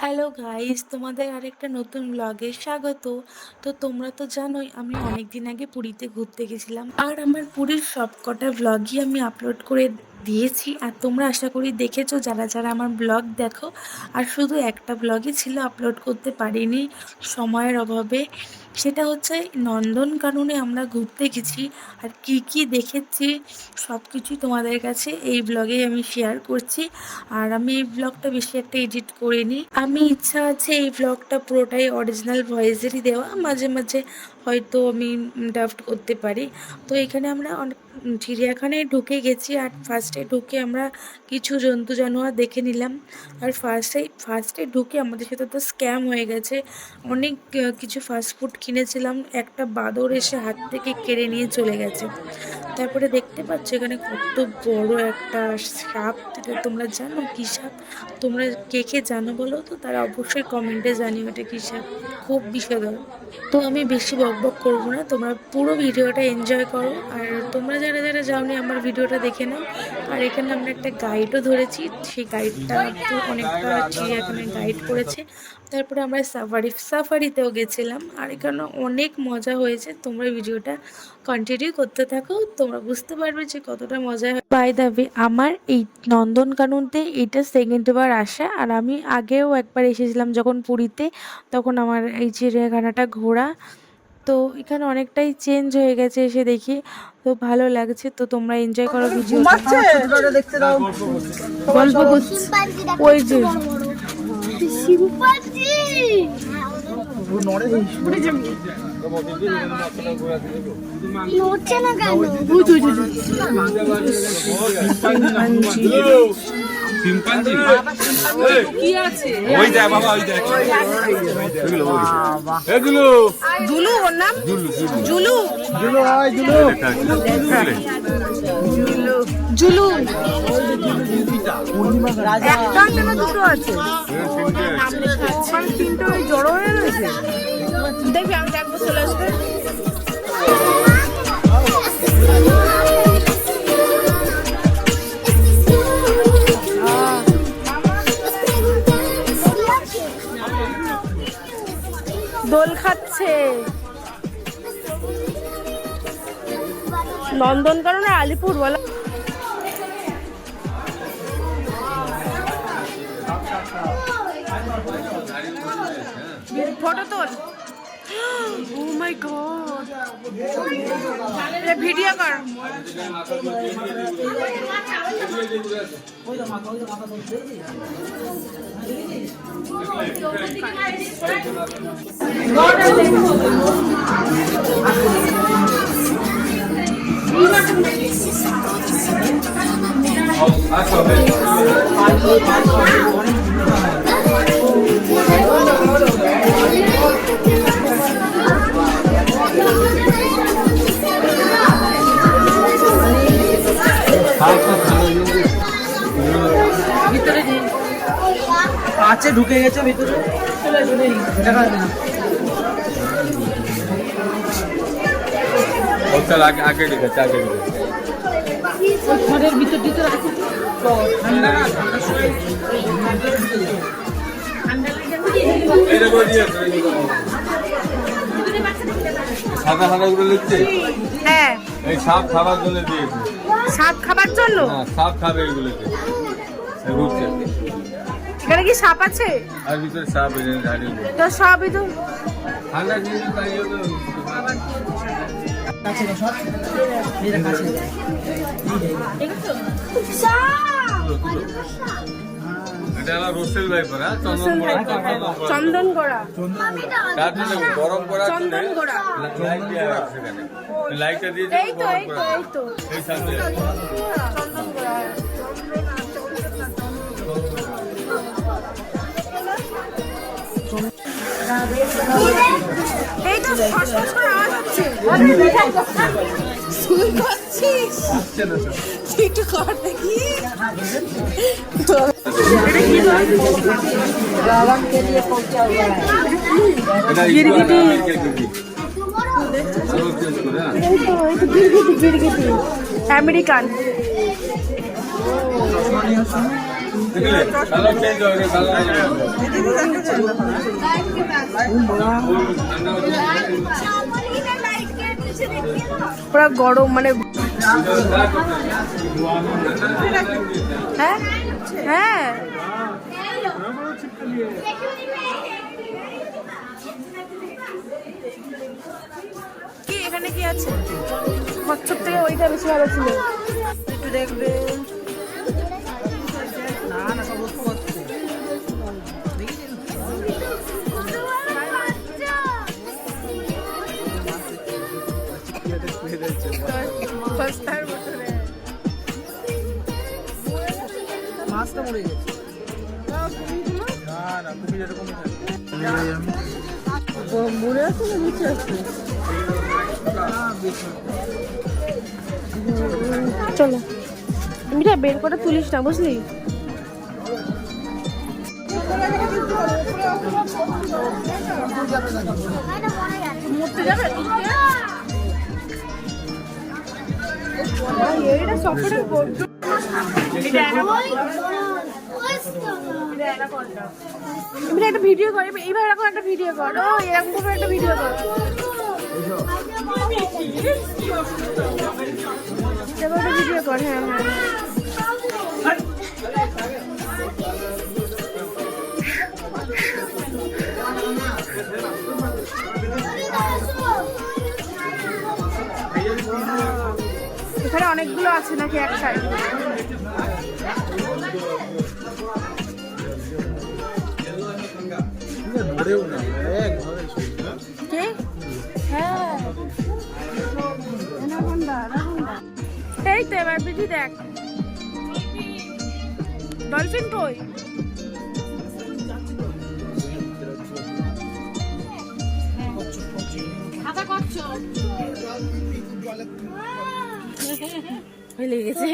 Hello guys, তোমাদের আরেকটা নতুন ব্লগে স্বাগত। তো তোমরা তো জানোই আমি অনেক দিন আগে পুরীতে ঘুরতে গেছিলাম, আর আমার পুরীর সবকটা ব্লগই আমি আপলোড করে দিয়েছি। আর তোমরা আশা করি দেখেছো, যারা যারা আমার ব্লগ দেখো। আর শুধু একটা ব্লগই ছিল, আপলোড করতে পারিনি সময়ের অভাবে। সেটা হচ্ছে নন্দনকাননে আমরা ঘুরতে গেছি, আর কি কি দেখেছি সব কিছুই তোমাদের কাছে এই ব্লগেই আমি শেয়ার করছি। আর আমি এই ব্লগটা বেশি একটা এডিট করিনি। আমি ইচ্ছা আছে এই ব্লগটা পুরোটাই অরিজিনাল ভয়েসেরই দেওয়া, মাঝে মাঝে হয়তো আমি ড্রাফট করতে পারি। তো এখানে আমরা অনেক চিড়িয়াখানায় ঢুকে গেছি, আর ফার্স্টে ঢুকে আমরা কিছু জন্তু জানোয়ার দেখে নিলাম। আর ফার্স্টে ঢুকে আমাদের সাথে তো স্ক্যাম হয়ে গেছে। অনেক কিছু ফাস্টফুড কিনেছিলাম, একটা বাঁদর এসে হাত থেকে কেড়ে নিয়ে চলে গেছে। তারপরে দেখতে পাচ্ছ এখানে কত বড় একটা সাপ। তোমরা জানো কি সাপ? তোমরা কে কে জানো বলো তো, তারা অবশ্যই কমেন্টে জানিও এটা কি সাপ। খুব বিষধর। তো আমি বেশি বকবক করবো না, তোমরা পুরো ভিডিওটা এনজয় করো। আর তোমরা যারা যারা যাওনি আমার ভিডিওটা দেখে নাও। আর এখানে আমরা একটা গাইডও ধরেছি, সেই গাইডটা তো অনেকটা চিড়িয়াখানায় গাইড করেছে। তারপরে আমরা সাফারিতেও গেছিলাম, আর এখানে অনেক মজা হয়েছে। তোমরা ভিডিওটা কন্টিনিউ করতে থাকো, তোমরা বুঝতে পারবে যে কতটা মজা হয়। বাই দ্য ওয়ে, আমার এই নন্দনকাননতে এটা সেকেন্ড বার আসা। আর আমি আগেও একবার এসেছিলাম যখন পুরীতে, তখন আমার এই চিড়িয়াখানাটা ঘোরা। তো এখানে অনেকটাই চেঞ্জ হয়ে গেছে এসে দেখি, তো ভালো লাগছে। তো তোমরা এনজয় করো ভিডিওটা। দেখতে দাও, গল্প করছি ওই যে শিম্পাঞ্জি কি আছে? ওই দেখ বাবা, ওই দেখ এগুলো জুলু। ওর নাম জুলু জুলু। জুলু ভাই, জুলু জুলু একটা না দুটো আছে, মানে তিনটে ওই জড়ো হয়ে রয়েছে। দেখবি, আমি দেখবো, চলে আসবে। দোল খাচ্ছে নন্দনকানন আর আলিপুর বলা। ফটো তোল। ও মাই গড, ভিডিও কর। কাছে ঢুকে গেছে ভিতরে, আগে ঢুকেছে, আগে ঘরের ভিতর ভিতর আছে। সাদা সাদা গুলো লিখছে। হ্যাঁ, এই সাপ খাবার জন্য দিয়েছে। সাপ খাবার জন্য? হ্যাঁ, সাপ খাবে এগুলোকে। ঘুরছে, এখানে কি সাপ আছে? আর ভিতরে সাপ দাঁড়িয়ে তো সবই তো ঠান্ডা জিনিস তাই জন্য। এটা আমার রোসেল ভাইপার, চন্দন গোড়া। তার জন্য গরম করার জন্য চন্দন গোড়া। লাইট দেওয়া আছে সেখানে। লাইটটা দিয়েছে এই তো এই তো এই তো এই সামনে। চন্দন গোড়া। এই তো ফসফস করে আওয়াজ হচ্ছে। শুন করছিস? একটু কর দেখি। এটা গিরগিটি আমেরিকান। কালার চেঞ্জ হবে, কালার পুরা গরম মানে হ্যাঁ হ্যাঁ কি এখানে কি আছে কচ্ছপ থেকে ওইটা বেশি ভালো ছিল একটু দেখবে না না সব রোদ করছে সস্তার বছরে মাছটা মরে গেছে না না তুমি এরকমই থাকে মনে আছে না নিচে আছে চলো মিঠা বের করে তুলিস না বুঝলি মরতে যাবে এইটা সফটের বোর্ড একটা ভিডিও কর এইবার এরকম একটা ভিডিও কর ও এরকম করে একটা ভিডিও কর এবার একটা ভিডিও কর হ্যাঁ হ্যাঁ এখানে অনেকগুলো আছে নাকি এক সাইড মরেও না একভাবে কে হ্যাঁ এই তো এবার বিধি দেখ ডলফিন কই লেগেছে